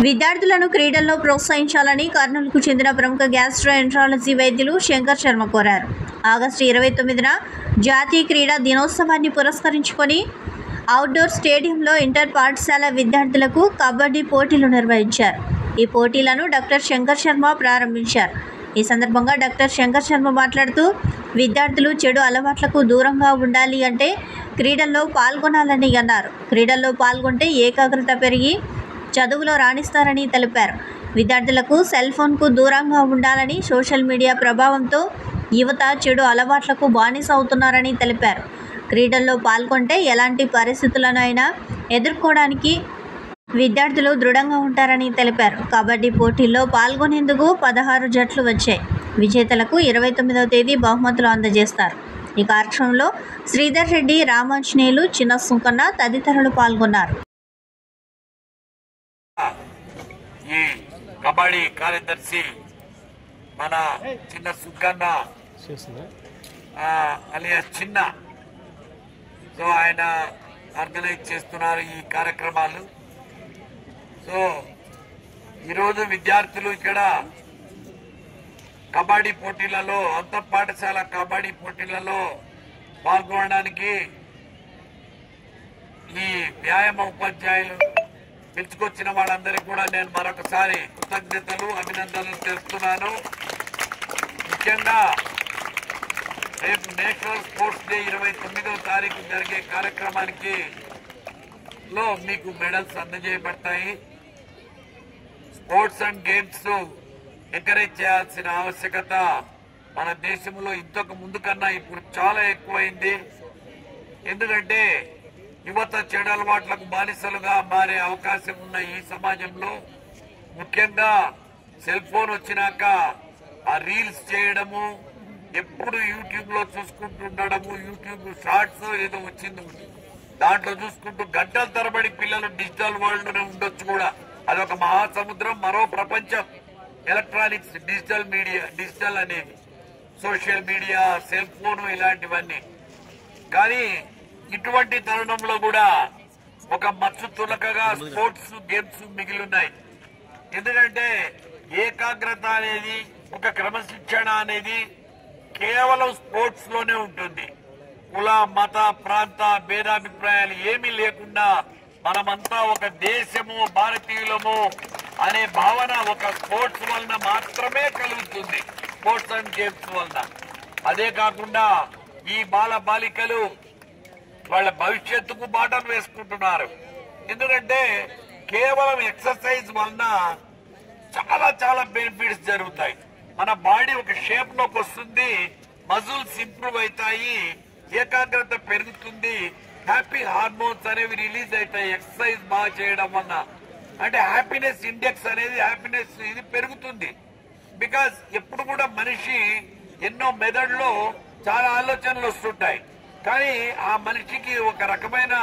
విద్యార్థులను క్రీడల్లో ప్రోత్సహించాలని కర్నూలుకు చెందిన ప్రముఖ గ్యాస్ట్రోఎంట్రాలజీ వైద్యులు శంకర్ శర్మ కోరారు. ఆగస్టు 29న జాతీయ క్రీడా దినోత్సవాన్ని పురస్కరించుకొని అవుట్డోర్ స్టేడియంలో ఇంటర్ పాఠశాల విద్యార్థులకు కబడ్డీ పోటీలు నిర్వహించారు. ఈ పోటీలను డాక్టర్ శంకర్ శర్మ ప్రారంభించారు. ఈ సందర్భంగా డాక్టర్ శంకర్ శర్మ మాట్లాడుతూ, విద్యార్థులు చెడు అలవాట్లకు దూరంగా ఉండాలి అంటే క్రీడల్లో పాల్గొనాలని అన్నారు. క్రీడల్లో పాల్గొంటే ఏకాగ్రత పెరిగి చదువులో రాణిస్తారని తెలిపారు. విద్యార్థులకు సెల్ ఫోన్కు దూరంగా ఉండాలని, సోషల్ మీడియా ప్రభావంతో యువత చెడు అలవాట్లకు బానిస అవుతున్నారని తెలిపారు. క్రీడల్లో పాల్గొంటే ఎలాంటి పరిస్థితులనైనా ఎదుర్కోవడానికి విద్యార్థులు దృఢంగా ఉంటారని తెలిపారు. కబడ్డీ పోటీల్లో పాల్గొనేందుకు 16 జట్లు వచ్చాయి. విజేతలకు 29వ తేదీ బహుమతులు అందజేస్తారు. ఈ కార్యక్రమంలో శ్రీధర్ రెడ్డి, రామాంజనేయులు, చిన్న సుంకన్న తదితరులు పాల్గొన్నారు. ఈ కబడ్డీ కార్యదర్శి మన చిన్న సుంకన్న అలియాస్ చిన్న, సో ఆయన ఆర్గనైజ్ చేస్తున్నారు ఈ కార్యక్రమాలు. సో ఈరోజు విద్యార్థులు ఇక్కడ కబడ్డీ పోటీలలో, అంతర్ పాఠశాల కబడ్డీ పోటీలలో పాల్గొనడానికి ఈ వ్యాయామ ఉపాధ్యాయులు పిలుచుకొచ్చిన వాళ్ళందరికీ కూడా నేను మరొకసారి కృతజ్ఞతలు, అభినందనలు తెలుస్తున్నాను. ముఖ్యంగా రేపు నేషనల్ స్పోర్ట్స్ డే 29వ తారీఖు జరిగే కార్యక్రమానికి మీకు మెడల్స్ అందజేయబడతాయి. స్పోర్ట్స్ అండ్ గేమ్స్ ఎంకరేజ్ చేయాల్సిన ఆవశ్యకత మన దేశంలో ఇంతకు ముందు కన్నా ఇప్పుడు చాలా ఎక్కువైంది. ఎందుకంటే యువత చెడు అలవాట్లకు బానిసలుగా మారే అవకాశం ఉన్న ఈ సమాజంలో, ముఖ్యంగా సెల్ ఫోన్ వచ్చినాక ఆ రీల్స్ చేయడము, ఎప్పుడు యూట్యూబ్ లో చూసుకుంటుండడము, యూట్యూబ్ షార్ట్స్ ఏదో వచ్చింది దాంట్లో చూసుకుంటూ గంటల తరబడి పిల్లలు డిజిటల్ వరల్డ్ లోనే ఉండొచ్చు. కూడా అదొక మహాసముద్రం, మరో ప్రపంచం. ఎలక్ట్రానిక్స్, డిజిటల్ మీడియా, డిజిటల్ అనేది సోషల్ మీడియా, సెల్ ఫోన్ ఇలాంటివన్నీ. కానీ ఇటువంటి తరుణంలో కూడా ఒక మచ్చు తులకగా స్పోర్ట్స్ గేమ్స్ మిగిలి ఉన్నాయి. ఎందుకంటే ఏకాగ్రత అనేది, ఒక క్రమశిక్షణ అనేది కేవలం స్పోర్ట్స్ లోనే ఉంటుంది. కుల, మత, ప్రాంత భేదాభిప్రాయాలు ఏమీ లేకుండా మనమంతా ఒక దేశము, భారతీయులము అనే భావన ఒక స్పోర్ట్స్ వలన మాత్రమే కలుగుతుంది, స్పోర్ట్స్ అండ్ గేమ్స్ వలన. అదే కాకుండా ఈ బాల బాలికలు వాళ్ళ భవిష్యత్తుకు బాటలు వేసుకుంటున్నారు. ఎందుకంటే కేవలం ఎక్సర్సైజ్ వలన చాలా చాలా బెనిఫిట్స్ జరుగుతాయి. మన బాడీ ఒక షేప్ లోకి వస్తుంది, మజిల్స్ ఇంప్రూవ్ అవుతాయి, ఏకాగ్రత పెరుగుతుంది, హ్యాపీ హార్మోన్స్ అనేవి రిలీజ్ అవుతాయి ఎక్సర్సైజ్ బాగా చేయడం వల్ల. అంటే హ్యాపీనెస్ ఇండెక్స్ అనేది, హ్యాపీనెస్ ఇది పెరుగుతుంది. బికాస్ ఎప్పుడు కూడా మనిషి ఎన్నో మెదడులో చాలా ఆలోచనలు వస్తుంటాయి, కానీ ఆ మనిషికి ఒక రకమైన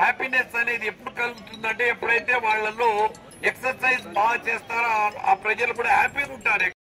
హ్యాపీనెస్ అనేది ఎప్పుడు కలుగుతుందంటే ఎప్పుడైతే వాళ్ళలో ఎక్సర్సైజ్ బాగా చేస్తారో ఆ ప్రజలు కూడా హ్యాపీగా ఉంటారు.